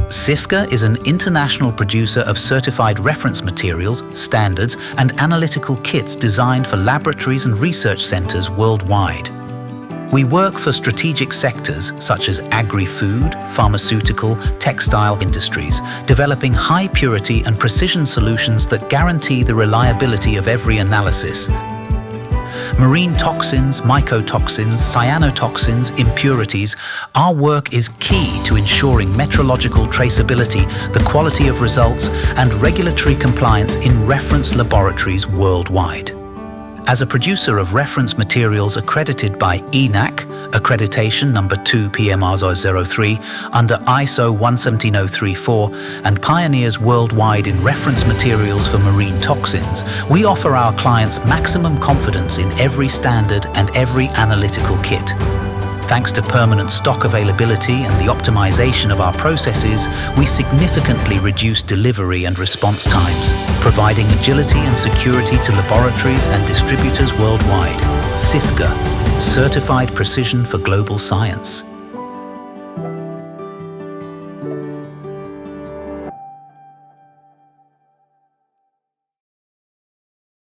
Cifga is an international producer of certified reference materials, standards, and analytical kits designed for laboratories and research centers worldwide. We work for strategic sectors such as agri-food, pharmaceutical, textile industries, developing high-purity and precision solutions that guarantee the reliability of every analysis. Marine toxins, mycotoxins, cyanotoxins, impurities, our work is key to ensuring metrological traceability, the quality of results, and regulatory compliance in reference laboratories worldwide. As a producer of reference materials accredited by ENAC, accreditation number 2 PMR003, under ISO 17034, and pioneers worldwide in reference materials for marine toxins, we offer our clients maximum confidence in every standard and every analytical kit. Thanks to permanent stock availability and the optimization of our processes, we significantly reduce delivery and response times, providing agility and security to laboratories and distributors worldwide. Cifga, certified precision for global science.